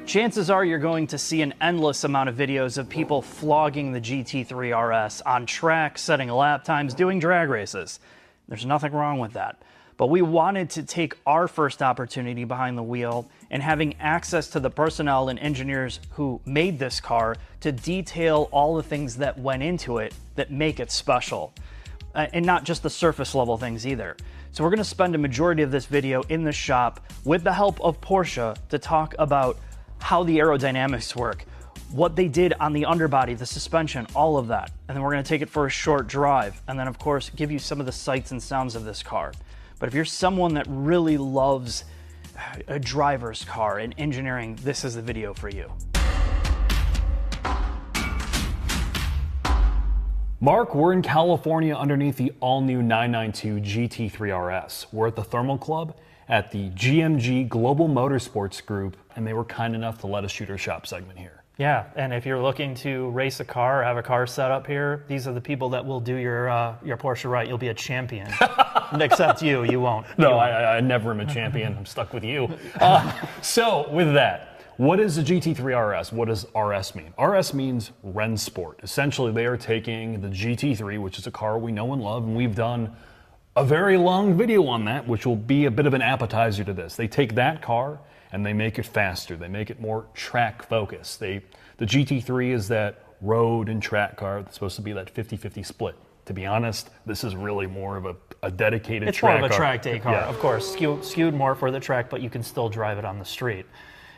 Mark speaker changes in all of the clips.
Speaker 1: Chances are you're going to see an endless amount of videos of people flogging the Gt3 RS on track, setting lap times, doing drag races. There's nothing wrong with that. But we wanted to take our first opportunity behind the wheel and having access to the personnel and engineers who made this car to detail all the things that went into it that make it special. And not just the surface level things either. So we're going to spend a majority of this video in the shop with the help of Porsche to talk about how the aerodynamics work, what they did on the underbody, the suspension, all of that. And then we're going to take it for a short drive. And then of course, give you some of the sights and sounds of this car. But if you're someone that really loves a driver's car and engineering, this is the video for you.
Speaker 2: Mark, we're in California underneath the all-new 992 Gt3 Rs. We're at the Thermal Club at the GMG Global Motorsports Group, and they were kind enough to let us shoot our shop segment here.
Speaker 1: Yeah, and if you're looking to race a car or have a car set up here, these are the people that will do your Porsche right. You'll be a champion. Except you won't.
Speaker 2: No, I never am a champion. I'm stuck with you. So with that, what is the Gt3 RS? What does RS mean? RS means Rennsport. Essentially, they are taking the GT3, which is a car we know and love, and we've done a very long video on that, which will be a bit of an appetizer to this. They take that car and they make it faster. They make it more track focused. The GT3 is that road and track car that's supposed to be that 50-50 split. To be honest, this is really more of a dedicated track car.
Speaker 1: It's more of a track day car,
Speaker 2: yeah.
Speaker 1: Of course, skewed more for the track, but you can still drive it on the street.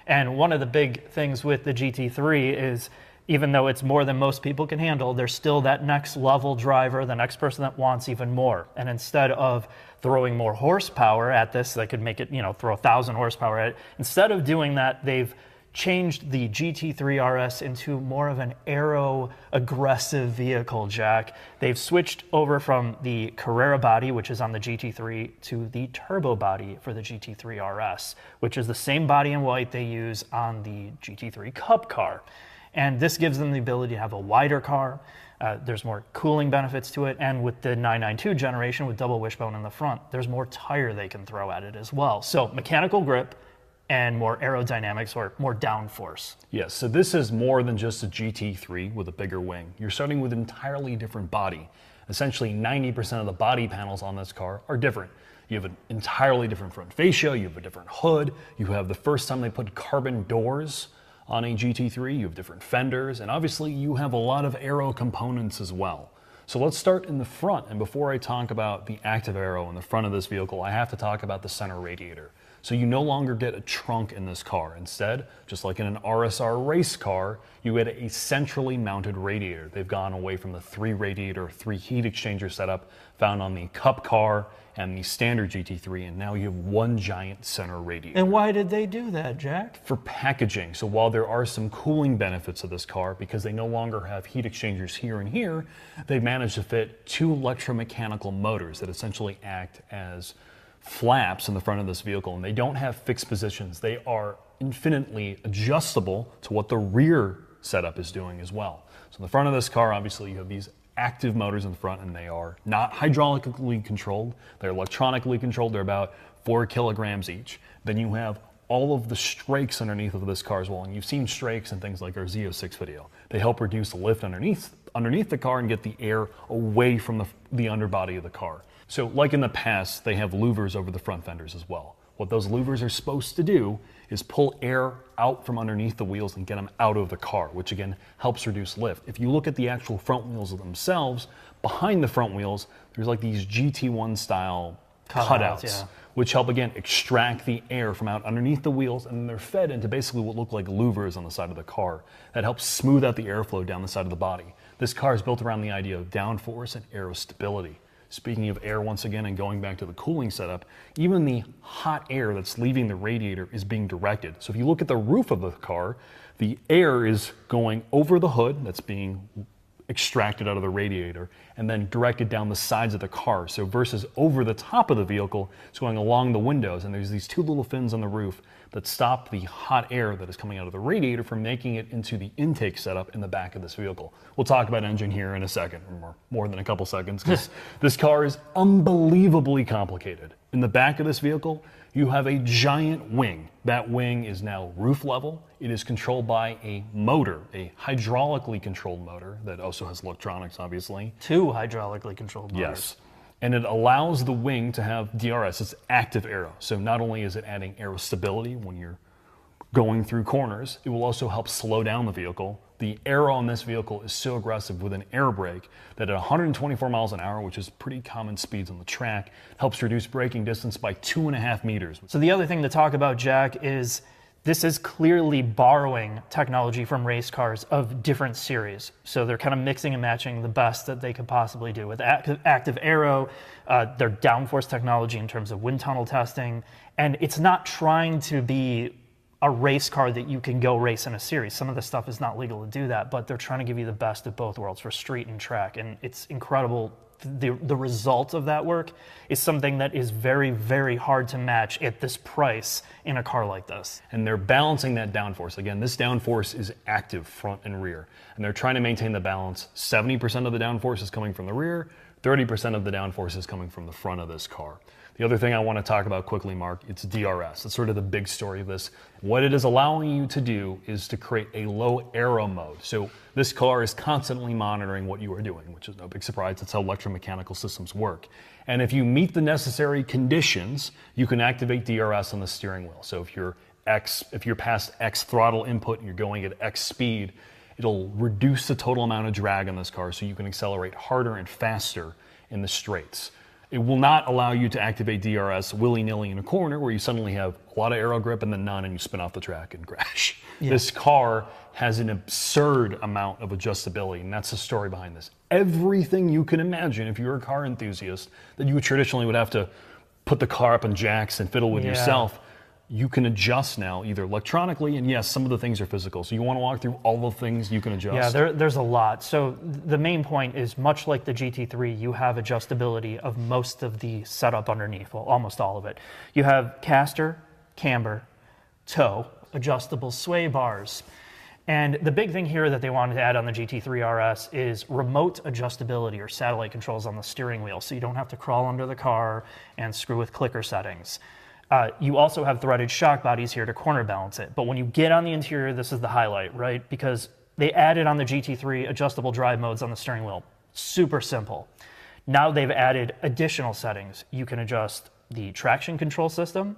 Speaker 1: And one of the big things with the GT3 is, even though it's more than most people can handle, there's still that next level driver, the next person that wants even more. And instead of throwing more horsepower at this, that could make it, throw 1,000 horsepower at it. Instead of doing that, they've changed the Gt3 RS into more of an aero-aggressive vehicle, Jack. They've switched over from the Carrera body, which is on the GT3, to the turbo body for the Gt3 RS, which is the same body in white they use on the GT3 Cup car. And this gives them the ability to have a wider car. There's more cooling benefits to it. And with the 992 generation with double wishbone in the front, there's more tire they can throw at it as well. So mechanical grip and more aerodynamics or more downforce.
Speaker 2: Yes, so this is more than just a GT3 with a bigger wing. You're starting with an entirely different body. Essentially 90% of the body panels on this car are different. You have an entirely different front fascia, you have a different hood, you have the first time they put carbon doors on a GT3, you have different fenders, and obviously you have a lot of aero components as well. So let's start in the front, and before I talk about the active aero in the front of this vehicle, I have to talk about the center radiator. So you no longer get a trunk in this car. Instead, just like in an RSR race car, you get a centrally mounted radiator. They've gone away from the 3 radiator, 3 heat exchanger setup found on the Cup car and the standard GT3, and now you have one giant center radiator.
Speaker 1: And why did they do that, Jack?
Speaker 2: For packaging. So while there are some cooling benefits of this car, because they no longer have heat exchangers here and here, they've managed to fit 2 electromechanical motors that essentially act as flaps in the front of this vehicle, and they don't have fixed positions. They are infinitely adjustable to what the rear setup is doing as well. So in the front of this car, obviously you have these active motors in the front, and they are not hydraulically controlled. They're electronically controlled. They're about 4 kilograms each. Then you have all of the strakes underneath of this car as well, and you've seen strakes in things like our Z06 video. They help reduce the lift underneath the car and get the air away from the underbody of the car. So like in the past, they have louvers over the front fenders as well. What those louvers are supposed to do is pull air out from underneath the wheels and get them out of the car, which again helps reduce lift. If you look at the actual front wheels themselves, behind the front wheels, there's like these GT1 style cutouts,
Speaker 1: yeah,
Speaker 2: which help again extract the air from out underneath the wheels, and they're fed into basically what look like louvers on the side of the car that helps smooth out the airflow down the side of the body. This car is built around the idea of downforce and aero stability. Speaking of air once again and going back to the cooling setup, even the hot air that's leaving the radiator is being directed. So if you look at the roof of the car, the air is going over the hood that's being extracted out of the radiator and then directed down the sides of the car. So versus over the top of the vehicle, it's going along the windows, and there's these 2 little fins on the roof that stop the hot air that is coming out of the radiator from making it into the intake setup in the back of this vehicle. We'll talk about engine here in a second, or more than a couple seconds, because this car is unbelievably complicated. In the back of this vehicle, you have a giant wing. That wing is now roof level. It is controlled by a motor, a hydraulically controlled motor that also has electronics, obviously.
Speaker 1: 2 hydraulically controlled motors.
Speaker 2: Yes. And it allows the wing to have DRS, it's active aero. So not only is it adding aero stability when you're going through corners, it will also help slow down the vehicle. The aero on this vehicle is so aggressive with an air brake that at 124 miles an hour, which is pretty common speeds on the track, helps reduce braking distance by 2.5 meters.
Speaker 1: So the other thing to talk about, Jack, is this is clearly borrowing technology from race cars of different series. So they're kind of mixing and matching the best that they could possibly do with active aero, their downforce technology in terms of wind tunnel testing, and it's not trying to be a race car that you can go race in a series. Some of the stuff is not legal to do that, but they're trying to give you the best of both worlds for street and track, and it's incredible. The result of that work is something that is very, very hard to match at this price in a car like this.
Speaker 2: And they're balancing that downforce. Again, this downforce is active front and rear, and they're trying to maintain the balance. 70% of the downforce is coming from the rear, 30% of the downforce is coming from the front of this car. The other thing I want to talk about quickly, Mark, it's DRS. It's sort of the big story of this. What it is allowing you to do is to create a low aero mode. So this car is constantly monitoring what you are doing, which is no big surprise. That's how electromechanical systems work. And if you meet the necessary conditions, you can activate DRS on the steering wheel. So if you're past X throttle input and you're going at X speed, it'll reduce the total amount of drag on this car so you can accelerate harder and faster in the straights. It will not allow you to activate DRS willy-nilly in a corner where you suddenly have a lot of aero grip and then none and you spin off the track and crash. Yeah. This car has an absurd amount of adjustability, and that's the story behind this. Everything you can imagine if you're a car enthusiast that you traditionally would have to put the car up in jacks and fiddle with yourself, you can adjust now either electronically, and yes, some of the things are physical. So you want to walk through all the things you can adjust?
Speaker 1: Yeah, there's a lot. So the main point is, much like the GT3, you have adjustability of most of the setup underneath, well, almost all of it. You have caster, camber, toe, adjustable sway bars. And the big thing here that they wanted to add on the Gt3 RS is remote adjustability or satellite controls on the steering wheel, so you don't have to crawl under the car and screw with clicker settings. You also have threaded shock bodies here to corner balance it. But when you get on the interior, this is the highlight, right? Because they added on the GT3 adjustable drive modes on the steering wheel. Super simple. Now they've added additional settings. You can adjust the traction control system.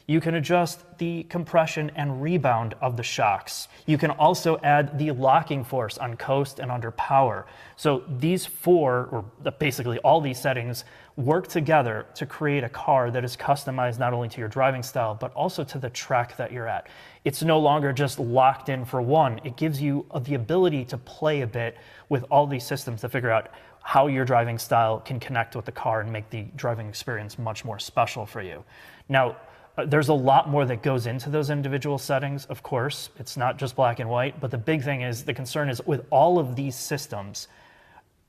Speaker 1: You can adjust the compression and rebound of the shocks. You can also add the locking force on coast and under power. So these four, or basically all these settings, work together to create a car that is customized not only to your driving style, but also to the track that you're at. It's no longer just locked in for one. It gives you the ability to play a bit with all these systems to figure out how your driving style can connect with the car and make the driving experience much more special for you. Now, there's a lot more that goes into those individual settings, of course. It's not just black and white, but the big thing is, the concern is, with all of these systems,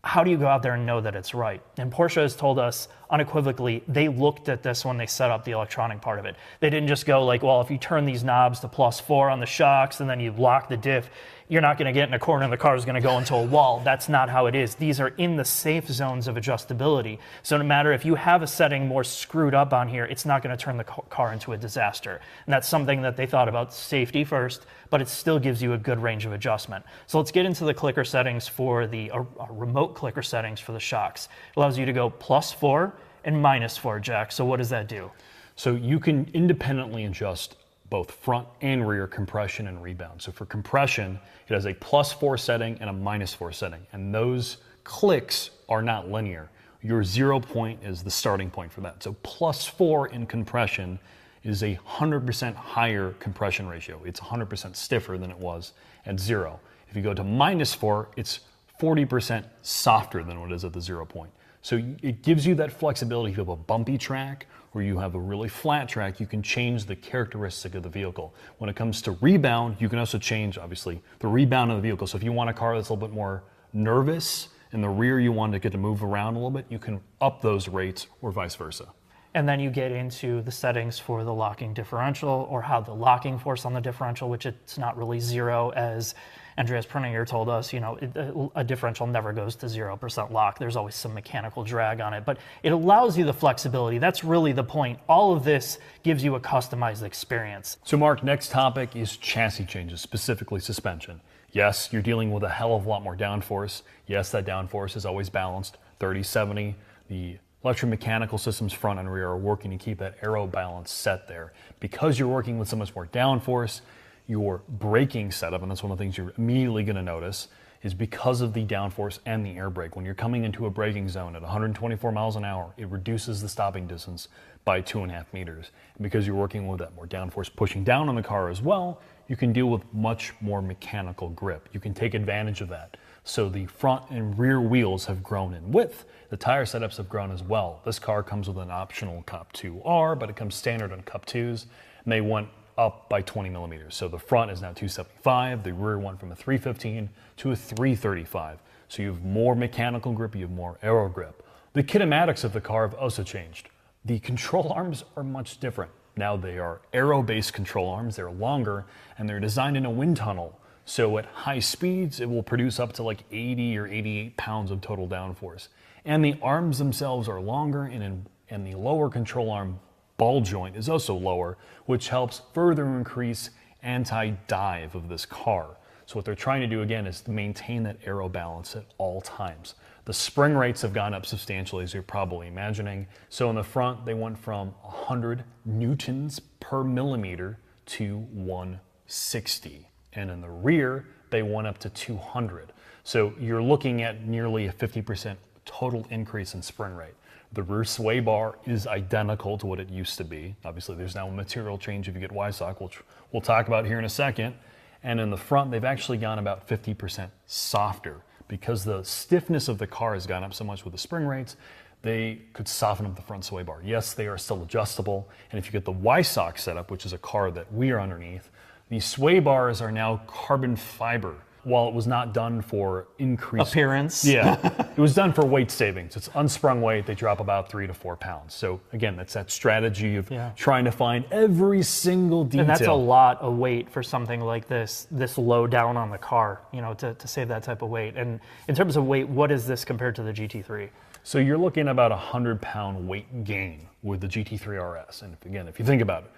Speaker 1: how do you go out there and know that it's right? And Porsche has told us unequivocally they looked at this when they set up the electronic part of it. They didn't just go like, well, if you turn these knobs to +4 on the shocks and then you lock the diff, you're not going to get in a corner and the car is going to go into a wall. That's not how it is. These are in the safe zones of adjustability. So no matter if you have a setting more screwed up on here, it's not going to turn the car into a disaster. And that's something that they thought about, safety first, but it still gives you a good range of adjustment. So let's get into the clicker settings for the remote clicker settings for the shocks. It allows you to go +4 and -4, Jack. So what does that do?
Speaker 2: So you can independently adjust both front and rear compression and rebound. So for compression, it has a +4 setting and a -4 setting. And those clicks are not linear. Your 0 point is the starting point for that. So +4 in compression is a 100% higher compression ratio. It's 100% stiffer than it was at 0. If you go to -4, it's 40% softer than what it is at the 0 point. So it gives you that flexibility. If you have a bumpy track or you have a really flat track, you can change the characteristic of the vehicle. When it comes to rebound, you can also change, obviously, the rebound of the vehicle. So if you want a car that's a little bit more nervous, in the rear you want to get to move around a little bit, you can up those rates or vice versa.
Speaker 1: And then you get into the settings for the locking differential, or how the locking force on the differential, which it's not really zero, as Andreas Perninger told us. A differential never goes to 0% lock. There's always some mechanical drag on it, but it allows you the flexibility. That's really the point. All of this gives you a customized experience.
Speaker 2: So Mark, next topic is chassis changes, specifically suspension. Yes, you're dealing with a hell of a lot more downforce. Yes, that downforce is always balanced, 30-70. The electromechanical systems front and rear are working to keep that aero balance set there. Because you're working with so much more downforce, your braking setup, and that's one of the things you're immediately going to notice, is because of the downforce and the air brake. When you're coming into a braking zone at 124 miles an hour, it reduces the stopping distance by 2.5 meters. And because you're working with that more downforce pushing down on the car as well, you can deal with much more mechanical grip. You can take advantage of that. So the front and rear wheels have grown in width. The tire setups have grown as well. This car comes with an optional Cup 2R, but it comes standard on Cup 2s, and they went up by 20 millimeters. So the front is now 275, the rear went from a 315 to a 335. So you have more mechanical grip, you have more aero grip. The kinematics of the car have also changed. The control arms are much different. Now they are aero-based control arms, they're longer, and they're designed in a wind tunnel. So at high speeds, it will produce up to like 80 or 88 pounds of total downforce. And the arms themselves are longer, and the lower control arm ball joint is also lower, which helps further increase anti-dive of this car. So what they're trying to do again is to maintain that aero balance at all times. The spring rates have gone up substantially, as you're probably imagining. So in the front, they went from 100 newtons per millimeter to 160. And in the rear, they went up to 200. So you're looking at nearly a 50% total increase in spring rate. The rear sway bar is identical to what it used to be. Obviously, there's now a material change if you get Y-Sock, which we'll talk about here in a second. And in the front, they've actually gone about 50% softer. Because the stiffness of the car has gone up so much with the spring rates, they could soften up the front sway bar. Yes, they are still adjustable. And if you get the Y-Sock setup, which is a car that we are underneath, the sway bars are now carbon fiber. While it was not done for increased
Speaker 1: appearance.
Speaker 2: Yeah, it was done for weight savings. It's unsprung weight. They drop about 3 to 4 pounds. So again, that's that strategy of trying to find every single detail.
Speaker 1: And that's a lot of weight for something like this low down on the car, to save that type of weight. And in terms of weight, what is this compared to the GT3?
Speaker 2: So you're looking at about a 100-pound weight gain with the Gt3 Rs. And again, if you think about it,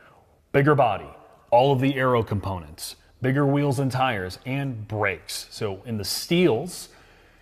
Speaker 2: bigger body, all of the aero components, bigger wheels and tires, and brakes. So in the steels,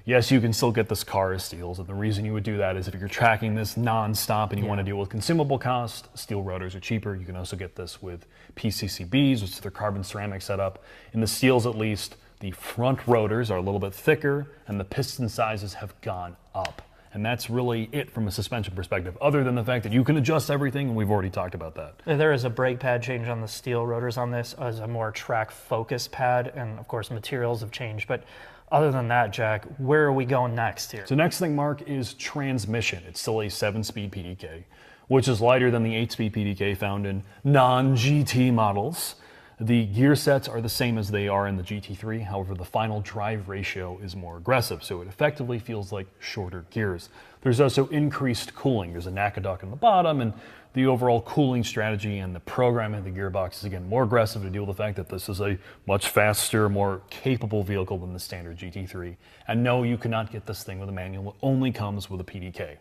Speaker 2: yes, you can still get this car as steels, and the reason you would do that is if you're tracking this non-stop and you want to deal with consumable cost, steel rotors are cheaper. You can also get this with PCCBs, which is their carbon ceramic setup. In the steels, at least, the front rotors are a little bit thicker, and the piston sizes have gone up. And that's really it from a suspension perspective, other than the fact that you can adjust everything, and we've already talked about that.
Speaker 1: There is a brake pad change on the steel rotors on this as a more track focus pad, and of course materials have changed. But other than that, Jack, where are we going next here?
Speaker 2: So next thing, Mark, is transmission. It's still a 7-speed PDK, which is lighter than the 8-speed PDK found in non-GT models. The gear sets are the same as they are in the GT3, however the final drive ratio is more aggressive, so it effectively feels like shorter gears. There's also increased cooling. There's a NACA duct on the bottom, and the overall cooling strategy and the programming of the gearbox is again more aggressive to deal with the fact that this is a much faster, more capable vehicle than the standard GT3. And no, you cannot get this thing with a manual. It only comes with a PDK.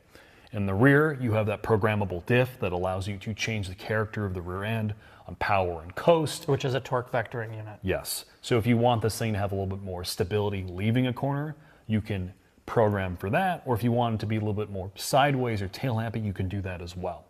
Speaker 2: In the rear, you have that programmable diff that allows you to change the character of the rear end on power and coast.
Speaker 1: Which is a torque vectoring unit.
Speaker 2: Yes. So if you want this thing to have a little bit more stability leaving a corner, you can program for that. Or if you want it to be a little bit more sideways or tail happy, you can do that as well.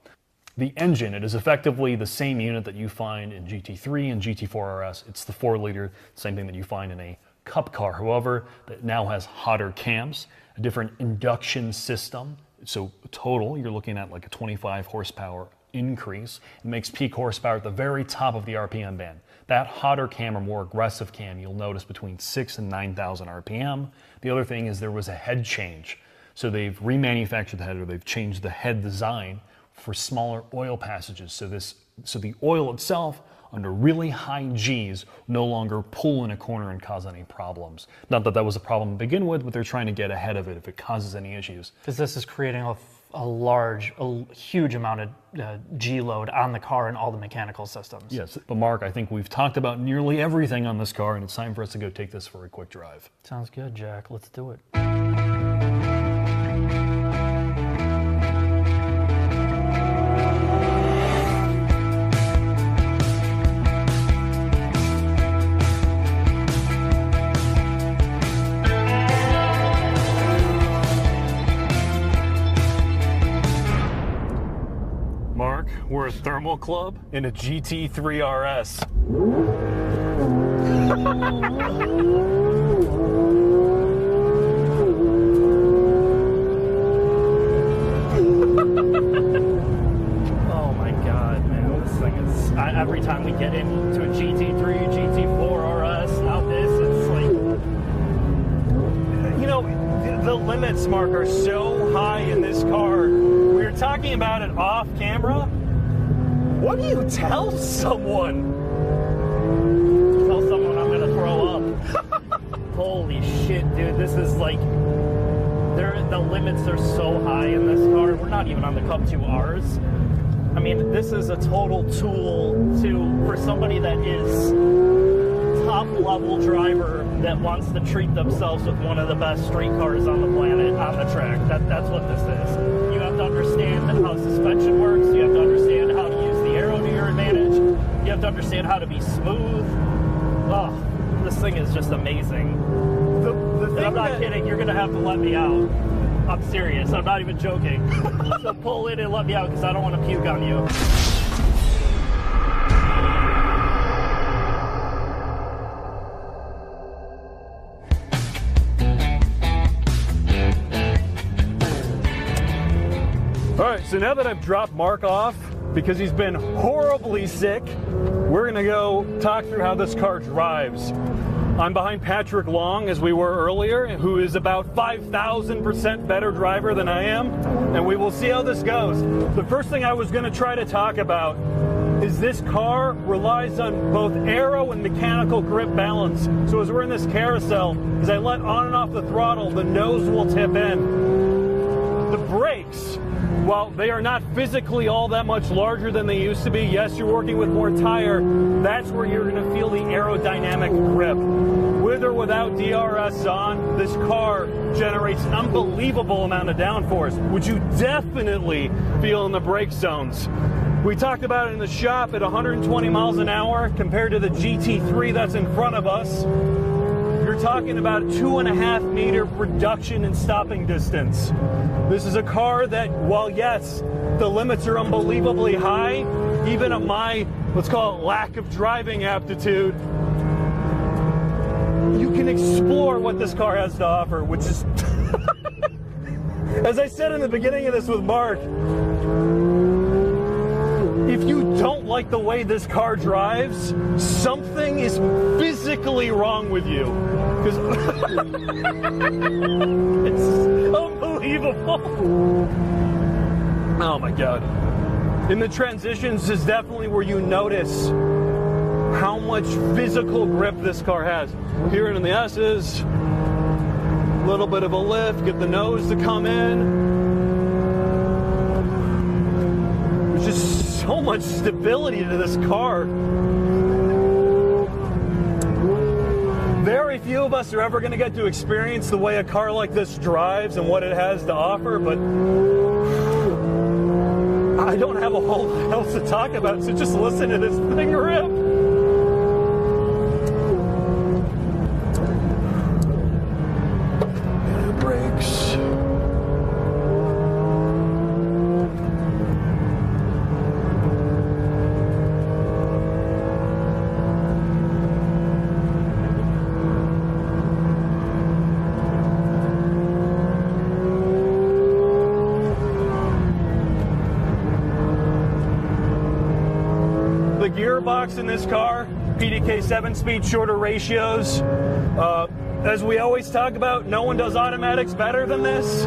Speaker 2: The engine, it is effectively the same unit that you find in GT3 and GT4 RS. It's the 4-liter, same thing that you find in a Cup car. However, that now has hotter cams, a different induction system. So total, you're looking at like a 25 horsepower increase. It makes peak horsepower at the very top of the RPM band. That hotter cam or more aggressive cam, you'll notice between 6,000 and 9,000 RPM. The other thing is there was a head change. So they've remanufactured the head, or they've changed the head design for smaller oil passages. So the oil itself, under really high Gs, no longer pull in a corner and cause any problems. Not that that was a problem to begin with, but they're trying to get ahead of it if it causes any issues.
Speaker 1: Because this is creating a a huge amount of G load on the car and all the mechanical systems.
Speaker 2: Yes, but Mark, I think we've talked about nearly everything on this car, and it's time for us to go take this for a quick drive.
Speaker 1: Sounds good, Jack. Let's do it.
Speaker 2: Mark, we're a thermal club in a Gt3 RS.
Speaker 1: Oh my God, man, this thing is, every time we get into a GT3, GT4 RS, now this, it's like, you know, the limits, Mark, are so high in this car. We were talking about it off camera. What do you tell someone? Tell someone I'm gonna throw up. Holy shit, dude, this is like, the limits are so high in this car. We're not even on the Gt3 Rs. I mean, this is a total tool for somebody that is top level driver that wants to treat themselves with one of the best street cars on the planet on the track. That's what this is. You have to understand how suspension works. You have to understand how to use the aero to your advantage. You have to understand how to be smooth. Oh, this thing is just amazing. I'm not kidding. You're gonna have to let me out. I'm serious. I'm not even joking. So pull in and let me out because I don't want to puke on you.
Speaker 2: All right, so now that I've dropped Mark off because he's been horribly sick, we're gonna go talk through how this car drives. I'm behind Patrick Long, as we were earlier, who is about 5,000% better driver than I am, and we will see how this goes. The first thing I was gonna try to talk about is this car relies on both aero and mechanical grip balance. So as we're in this carousel, as I let on and off the throttle, the nose will tip in. The brakes, while they are not physically all that much larger than they used to be, yes, you're working with more tire, that's where you're gonna feel the aerodynamic grip. With or without DRS on, this car generates an unbelievable amount of downforce, which you definitely feel in the brake zones. We talked about it in the shop at 120 miles an hour compared to the GT3 that's in front of us. You're talking about a 2.5 meter reduction in stopping distance. This is a car that, while yes, the limits are unbelievably high, even at my, let's call it, lack of driving aptitude, you can explore what this car has to offer, which is, as I said in the beginning of this with Mark, if you don't like the way this car drives, something is physically wrong with you. Because it's unbelievable. Oh my God. In the transitions is definitely where you notice how much physical grip this car has. Here in the S's, a little bit of a lift, get the nose to come in. There's just so much stability to this car. Very few of us are ever going to get to experience the way a car like this drives and what it has to offer, but I don't have a whole lot else to talk about, so just listen to this thing rip. Brakes. The gearbox in this car, PDK 7-speed, shorter ratios. As we always talk about, no one does automatics better than this.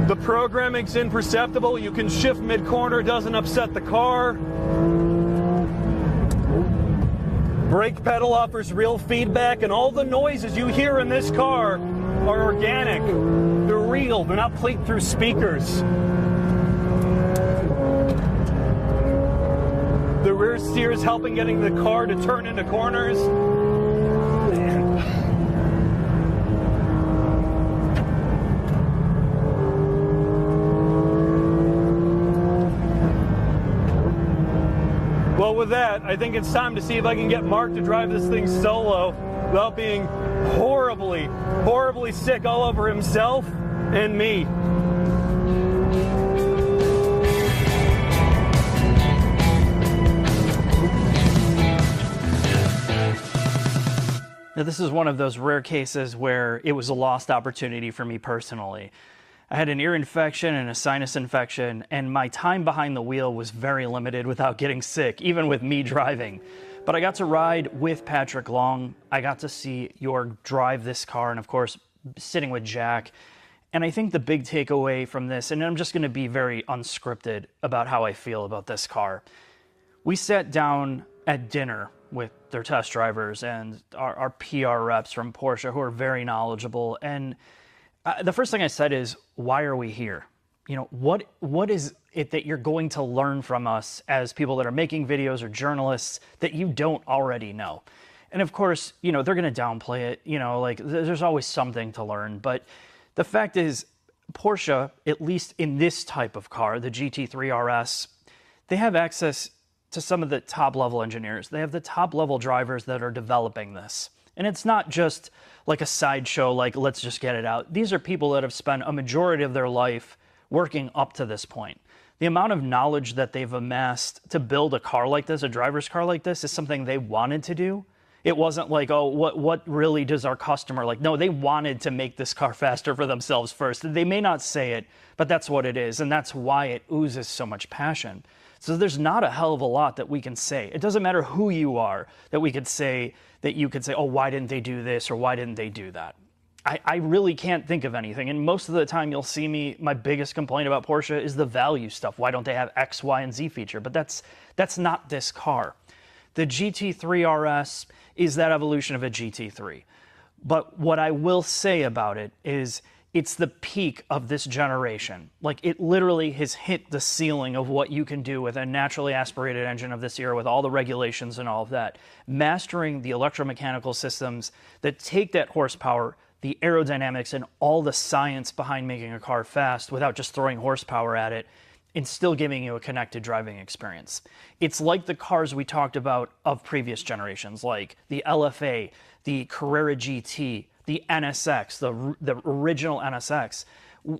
Speaker 2: The programming's imperceptible. You can shift mid-corner, doesn't upset the car. Brake pedal offers real feedback, and all the noises you hear in this car are organic. They're real. They're not played through speakers. The rear steer is helping getting the car to turn into corners. Well, with that, I think it's time to see if I can get Mark to drive this thing solo without being horribly sick all over himself and me.
Speaker 1: Now, this is one of those rare cases where it was a lost opportunity for me personally. I had an ear infection and a sinus infection, and my time behind the wheel was very limited without getting sick, even with me driving. But I got to ride with Patrick Long. I got to see Jorg drive this car, and of course, sitting with Jack. And I think the big takeaway from this, and I'm just going to be very unscripted about how I feel about this car. We sat down at dinner with their test drivers and our PR reps from Porsche who are very knowledgeable. And the first thing I said is, why are we here? You know, what is it that you're going to learn from us as people that are making videos or journalists that you don't already know? And of course, you know, they're going to downplay it. You know, like there's always something to learn. But the fact is, Porsche, at least in this type of car, the GT3 RS, they have access to some of the top-level engineers. They have the top-level drivers that are developing this. And it's not just like a sideshow, like, let's just get it out. These are people that have spent a majority of their life working up to this point. The amount of knowledge that they've amassed to build a car like this, a driver's car like this, is something they wanted to do. It wasn't like, oh, what really does our customer like? No, they wanted to make this car faster for themselves first. They may not say it, but that's what it is, and that's why it oozes so much passion. So there's not a hell of a lot that we can say. It doesn't matter who you are that we could say, that you could say, oh, why didn't they do this or why didn't they do that? I really can't think of anything. And most of the time you'll see me, my biggest complaint about Porsche is the value stuff. Why don't they have X, Y, and Z feature? But that's not this car. The GT3 RS is that evolution of a GT3. But what I will say about it is it's the peak of this generation. Like, it literally has hit the ceiling of what you can do with a naturally aspirated engine of this era with all the regulations and all of that. Mastering the electromechanical systems that take that horsepower, the aerodynamics, and all the science behind making a car fast without just throwing horsepower at it and still giving you a connected driving experience. It's like the cars we talked about of previous generations, like the LFA, the Carrera GT, the NSX, the original NSX.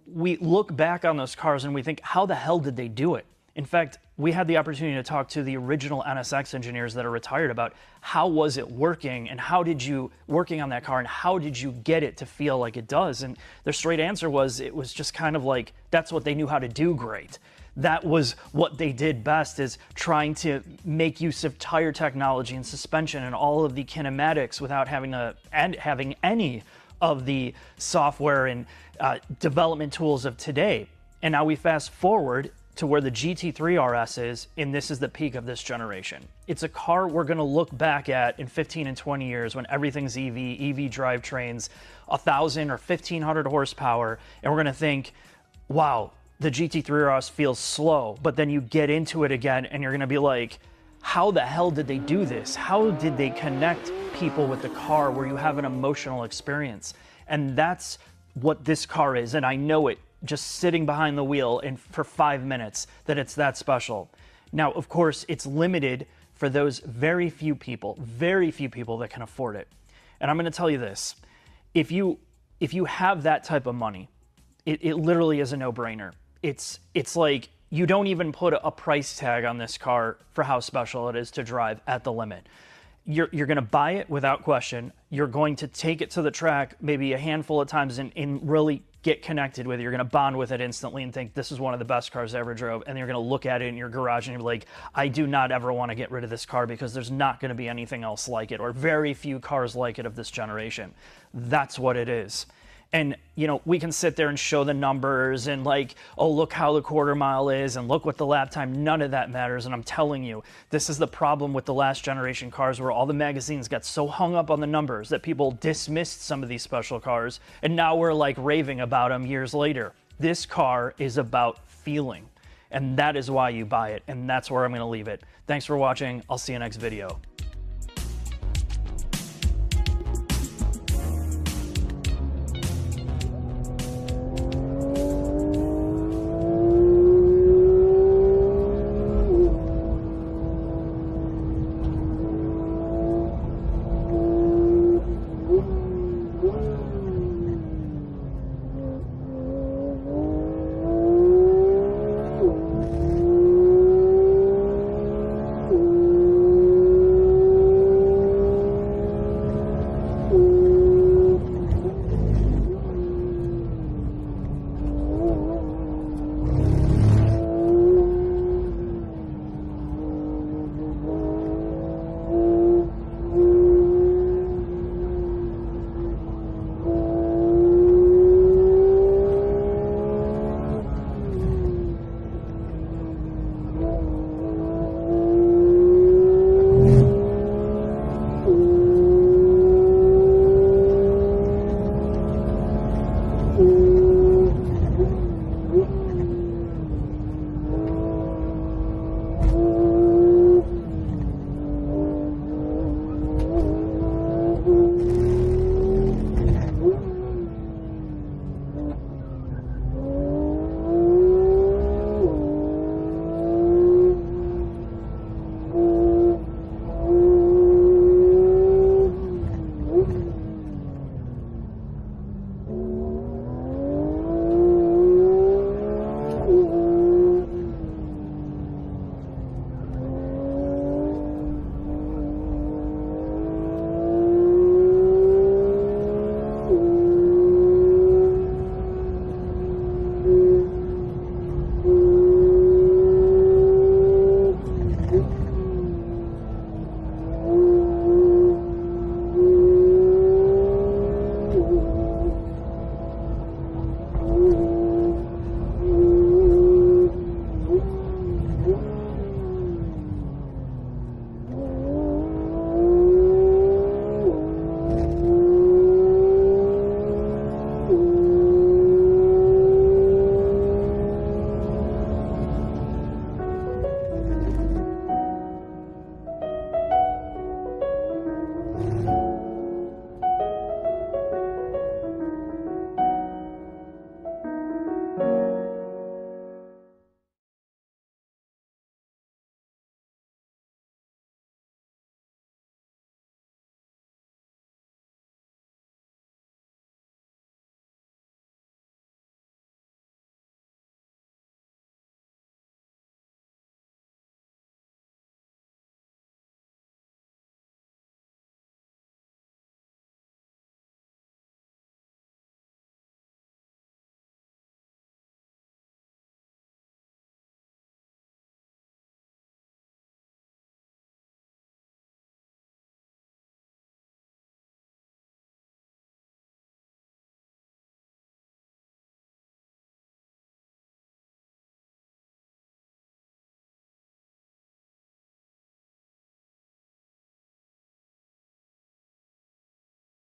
Speaker 1: We look back on those cars and we think, how the hell did they do it? In fact, we had the opportunity to talk to the original NSX engineers that are retired about how was it working and how did you, working on that car, and how did you get it to feel like it does? And their straight answer was, it was just kind of like, that's what they knew how to do great. That was what they did best, is trying to make use of tire technology and suspension and all of the kinematics without having any of the software and development tools of today. And now we fast forward to where the GT3 RS is, and this is the peak of this generation. It's a car we're gonna look back at in 15 and 20 years when everything's EV drivetrains, 1,000 or 1,500 horsepower, and we're gonna think, wow, the GT3 RS feels slow, but then you get into it again and you're gonna be like, how the hell did they do this? How did they connect people with the car where you have an emotional experience? And that's what this car is, and I know it just sitting behind the wheel and for 5 minutes that it's that special. Now, of course, it's limited for those very few people that can afford it. And I'm gonna tell you this, if you have that type of money, it literally is a no-brainer. It's like you don't even put a price tag on this car for how special it is to drive at the limit. You're going to buy it without question. You're going to take it to the track maybe a handful of times and really get connected with it. You're going to bond with it instantly and think this is one of the best cars I ever drove. And you're going to look at it in your garage and you're like, I do not ever want to get rid of this car because there's not going to be anything else like it, or very few cars like it of this generation. That's what it is. And, you know, we can sit there and show the numbers and like, oh, look how the quarter mile is and look what the lap time, none of that matters. And I'm telling you, this is the problem with the last generation cars where all the magazines got so hung up on the numbers that people dismissed some of these special cars. And now we're like raving about them years later. This car is about feeling. And that is why you buy it. And that's where I'm going to leave it. Thanks for watching. I'll see you next video.